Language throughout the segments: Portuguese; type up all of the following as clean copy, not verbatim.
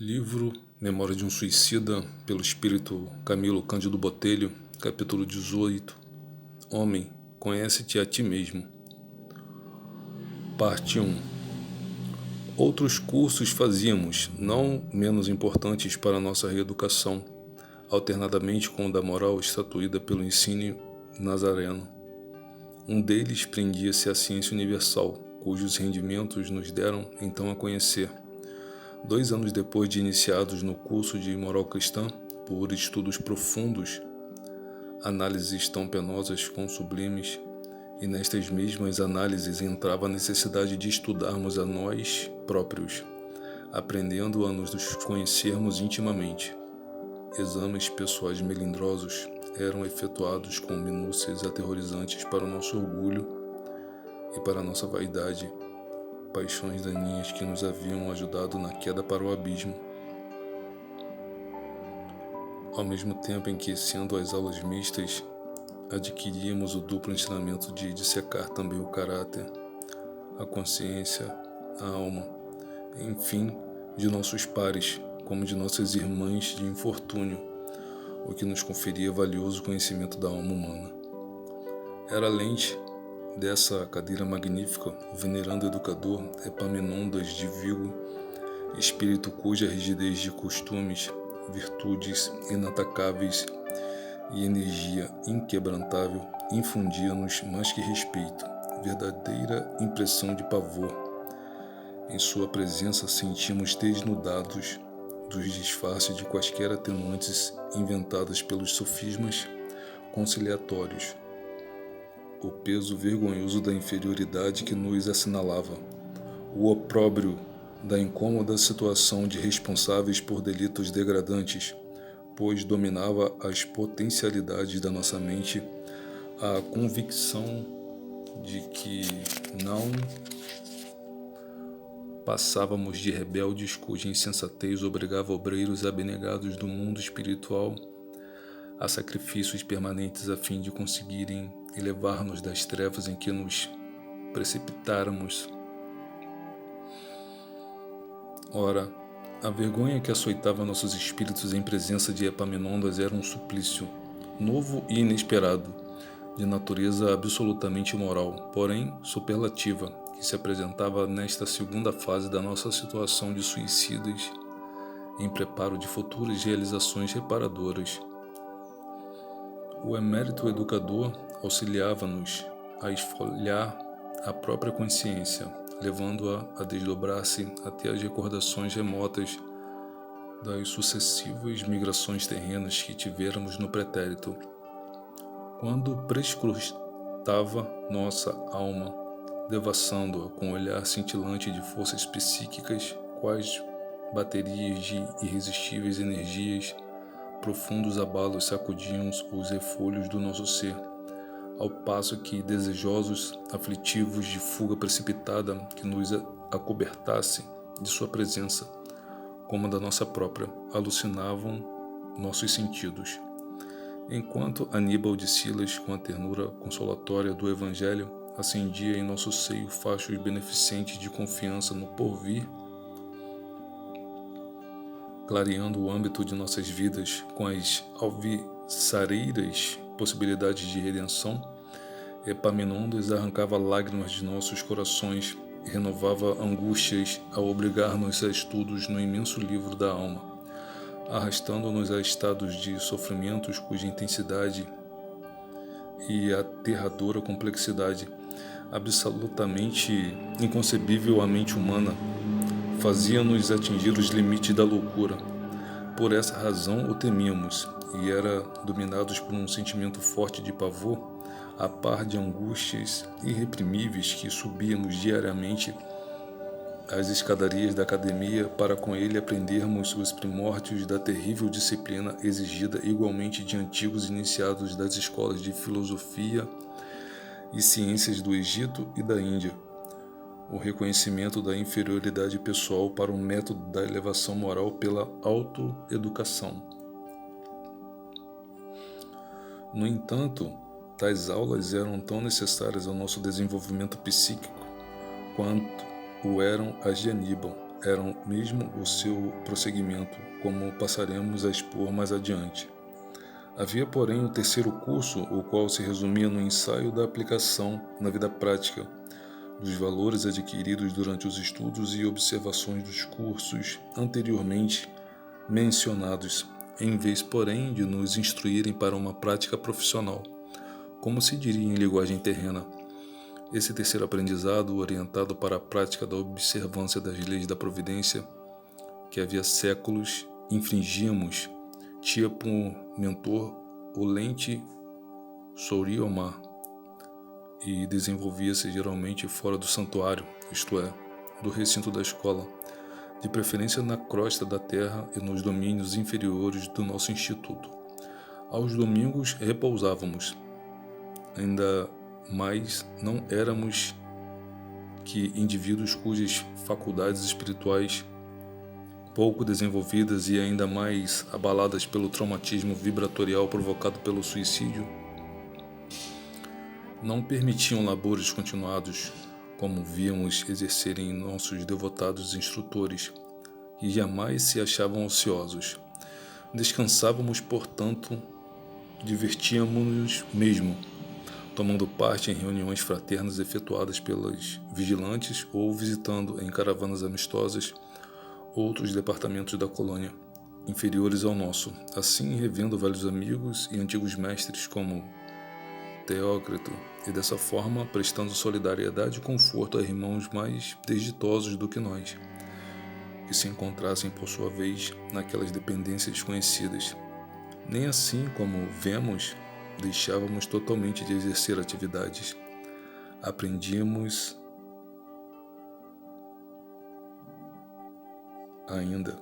Livro Memória de um Suicida, pelo espírito Camilo Cândido Botelho, capítulo 18. Homem, conhece-te a ti mesmo. Parte 1. Outros cursos fazíamos, não menos importantes para nossa reeducação, alternadamente com o da moral estatuída pelo ensino nazareno. Um deles prendia-se à ciência universal, cujos rendimentos nos deram então a conhecer. 2 anos depois de iniciados no curso de moral cristã, por estudos profundos, análises tão penosas quão sublimes, e nestas mesmas análises entrava a necessidade de estudarmos a nós próprios, aprendendo a nos conhecermos intimamente. Exames pessoais melindrosos eram efetuados com minúcias aterrorizantes para o nosso orgulho e para a nossa vaidade, paixões daninhas que nos haviam ajudado na queda para o abismo. Ao mesmo tempo em que, sendo as aulas mistas, adquiríamos o duplo ensinamento de dissecar também o caráter, a consciência, a alma, enfim, de nossos pares, como de nossas irmãs de infortúnio, o que nos conferia valioso conhecimento da alma humana. Era a lente dessa cadeira magnífica, o venerando educador Epaminondas de Vigo, espírito cuja rigidez de costumes, virtudes inatacáveis e energia inquebrantável infundia-nos mais que respeito, verdadeira impressão de pavor. Em sua presença sentimos desnudados dos disfarces de quaisquer atenuantes inventadas pelos sofismas conciliatórios, o peso vergonhoso da inferioridade que nos assinalava, o opróbrio da incômoda situação de responsáveis por delitos degradantes, pois dominava as potencialidades da nossa mente a convicção de que não passávamos de rebeldes cuja insensatez obrigava obreiros abnegados do mundo espiritual a sacrifícios permanentes a fim de conseguirem elevar-nos das trevas em que nos precipitáramos. Ora, a vergonha que açoitava nossos espíritos em presença de Epaminondas era um suplício novo e inesperado, de natureza absolutamente moral, porém superlativa, que se apresentava nesta segunda fase da nossa situação de suicidas em preparo de futuras realizações reparadoras. O emérito educador auxiliava-nos a esfolhar a própria consciência, levando-a a desdobrar-se até as recordações remotas das sucessivas migrações terrenas que tivéramos no pretérito. Quando prescrutava nossa alma, devassando-a com um olhar cintilante de forças psíquicas, quais baterias de irresistíveis energias, profundos abalos sacudiam os refolhos do nosso ser, ao passo que desejosos, aflitivos de fuga precipitada que nos acobertasse de sua presença, como da nossa própria, alucinavam nossos sentidos. Enquanto Aníbal de Silas, com a ternura consolatória do Evangelho, acendia em nosso seio fachos beneficentes de confiança no porvir, clareando o âmbito de nossas vidas com as alvissareiras possibilidades de redenção, Epaminondas arrancava lágrimas de nossos corações e renovava angústias ao obrigar-nos a estudos no imenso livro da alma, arrastando-nos a estados de sofrimentos cuja intensidade e aterradora complexidade, absolutamente inconcebível à mente humana, fazia-nos atingir os limites da loucura. Por essa razão o temíamos, e era dominados por um sentimento forte de pavor, a par de angústias irreprimíveis que subíamos diariamente as escadarias da academia para com ele aprendermos os primórdios da terrível disciplina exigida igualmente de antigos iniciados das escolas de filosofia e ciências do Egito e da Índia. O reconhecimento da inferioridade pessoal para o método da elevação moral pela autoeducação. No entanto, tais aulas eram tão necessárias ao nosso desenvolvimento psíquico quanto o eram as de Aníbal, eram mesmo o seu prosseguimento, como passaremos a expor mais adiante. Havia, porém, o terceiro curso, o qual se resumia no ensaio da aplicação na vida prática dos valores adquiridos durante os estudos e observações dos cursos anteriormente mencionados, em vez, porém, de nos instruírem para uma prática profissional, como se diria em linguagem terrena. Esse terceiro aprendizado, orientado para a prática da observância das leis da providência, que havia séculos infringíamos, tinha por mentor o Lente Souriomar e desenvolvia-se geralmente fora do santuário, isto é, do recinto da escola, de preferência na crosta da terra e nos domínios inferiores do nosso instituto. Aos domingos repousávamos, ainda mais não éramos que indivíduos cujas faculdades espirituais pouco desenvolvidas e ainda mais abaladas pelo traumatismo vibratorial provocado pelo suicídio, não permitiam labores continuados, como víamos exercerem nossos devotados instrutores, que jamais se achavam ociosos. Descansávamos, portanto, divertíamos-nos mesmo, tomando parte em reuniões fraternas efetuadas pelos vigilantes ou visitando em caravanas amistosas outros departamentos da colônia, inferiores ao nosso, assim revendo velhos amigos e antigos mestres como Teócrito, e dessa forma prestando solidariedade e conforto a irmãos mais desditosos do que nós, que se encontrassem por sua vez naquelas dependências desconhecidas. Nem assim, como vemos, deixávamos totalmente de exercer atividades. Aprendíamos ainda,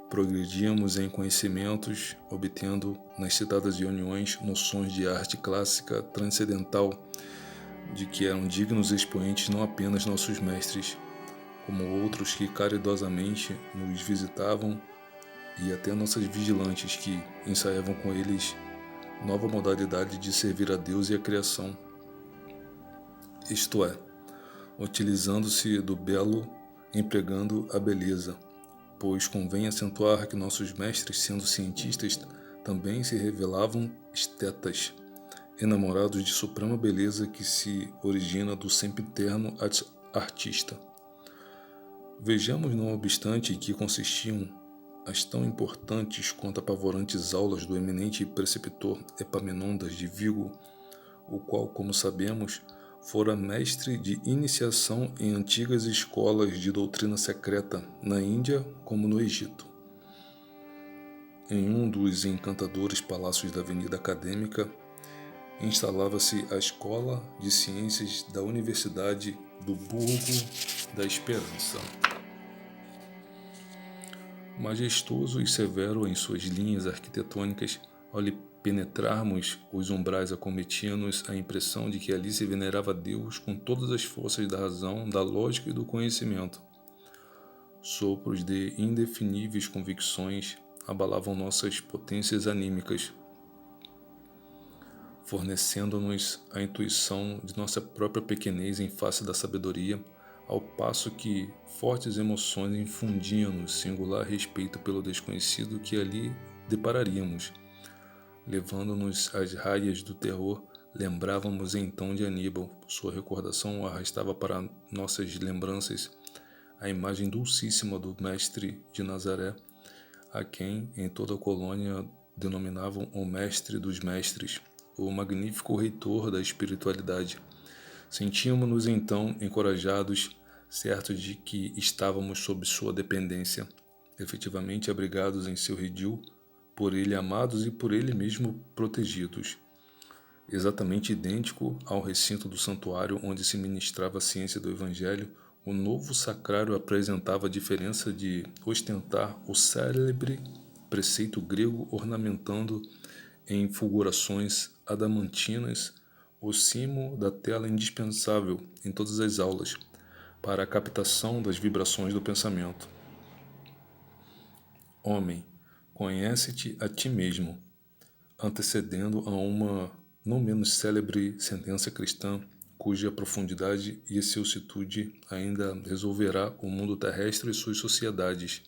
progredíamos em conhecimentos, obtendo nas citadas reuniões noções de arte clássica transcendental, de que eram dignos expoentes não apenas nossos mestres, como outros que caridosamente nos visitavam e até nossas vigilantes que ensaiavam com eles nova modalidade de servir a Deus e a criação, isto é, utilizando-se do belo empregando a beleza, pois convém acentuar que nossos mestres, sendo cientistas, também se revelavam estetas, enamorados de suprema beleza que se origina do sempiterno artista. Vejamos, não obstante, em que consistiam as tão importantes quanto apavorantes aulas do eminente preceptor Epaminondas de Vigo, o qual, como sabemos, fora mestre de iniciação em antigas escolas de doutrina secreta na Índia como no Egito. Em um dos encantadores palácios da Avenida Acadêmica, instalava-se a Escola de Ciências da Universidade do Burgo da Esperança. Majestoso e severo em suas linhas arquitetônicas, ao lhe penetrarmos os umbrais, acometia-nos a impressão de que ali se venerava Deus com todas as forças da razão, da lógica e do conhecimento. Sopros de indefiníveis convicções abalavam nossas potências anímicas, fornecendo-nos a intuição de nossa própria pequenez em face da sabedoria, ao passo que fortes emoções infundiam-nos singular respeito pelo desconhecido que ali depararíamos. Levando-nos às raias do terror, lembrávamos então de Aníbal. Sua recordação arrastava para nossas lembranças a imagem dulcíssima do mestre de Nazaré, a quem em toda a colônia denominavam o mestre dos mestres, o magnífico reitor da espiritualidade. Sentíamos-nos então encorajados, certos de que estávamos sob sua dependência, efetivamente abrigados em seu redil, por ele amados e por ele mesmo protegidos. Exatamente idêntico ao recinto do santuário onde se ministrava a ciência do Evangelho, o novo sacrário apresentava a diferença de ostentar o célebre preceito grego ornamentando em fulgurações adamantinas o cimo da tela indispensável em todas as aulas para a captação das vibrações do pensamento. Homem, conhece-te a ti mesmo, antecedendo a uma não menos célebre sentença cristã, cuja profundidade e excelsitude ainda resolverá o mundo terrestre e suas sociedades,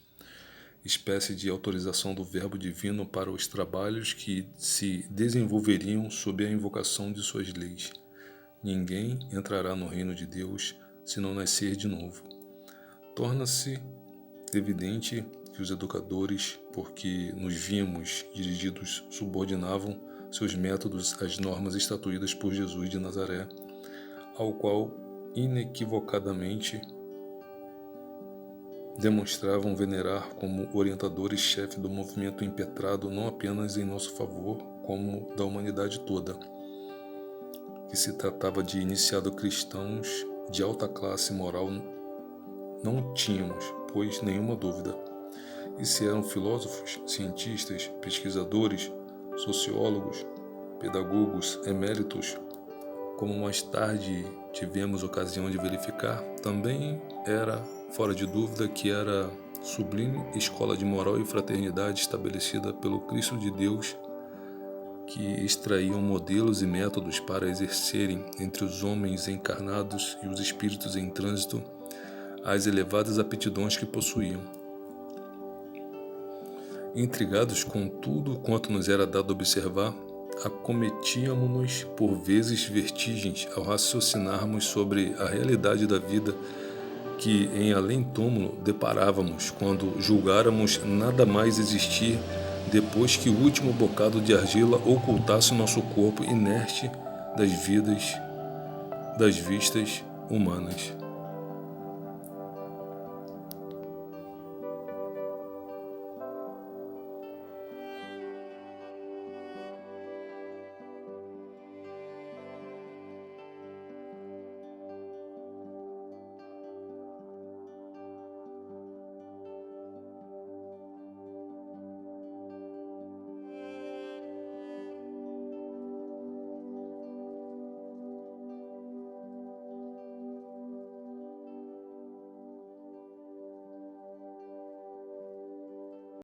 espécie de autorização do Verbo Divino para os trabalhos que se desenvolveriam sob a invocação de suas leis. Ninguém entrará no reino de Deus se não nascer de novo. Torna-se evidente que os educadores, porque nos vimos dirigidos, subordinavam seus métodos às normas estatuídas por Jesus de Nazaré, ao qual inequivocadamente demonstravam venerar como orientador e chefe do movimento impetrado não apenas em nosso favor, como da humanidade toda. Que se tratava de iniciado cristãos de alta classe moral não tínhamos, pois, nenhuma dúvida. E se eram filósofos, cientistas, pesquisadores, sociólogos, pedagogos, eméritos, como mais tarde tivemos ocasião de verificar, também era, fora de dúvida, que era sublime escola de moral e fraternidade estabelecida pelo Cristo de Deus, que extraíam modelos e métodos para exercerem entre os homens encarnados e os espíritos em trânsito as elevadas aptidões que possuíam. Intrigados com tudo quanto nos era dado observar, acometíamos-nos por vezes vertigens ao raciocinarmos sobre a realidade da vida que em além-túmulo deparávamos quando julgáramos nada mais existir depois que o último bocado de argila ocultasse nosso corpo inerte das vistas humanas.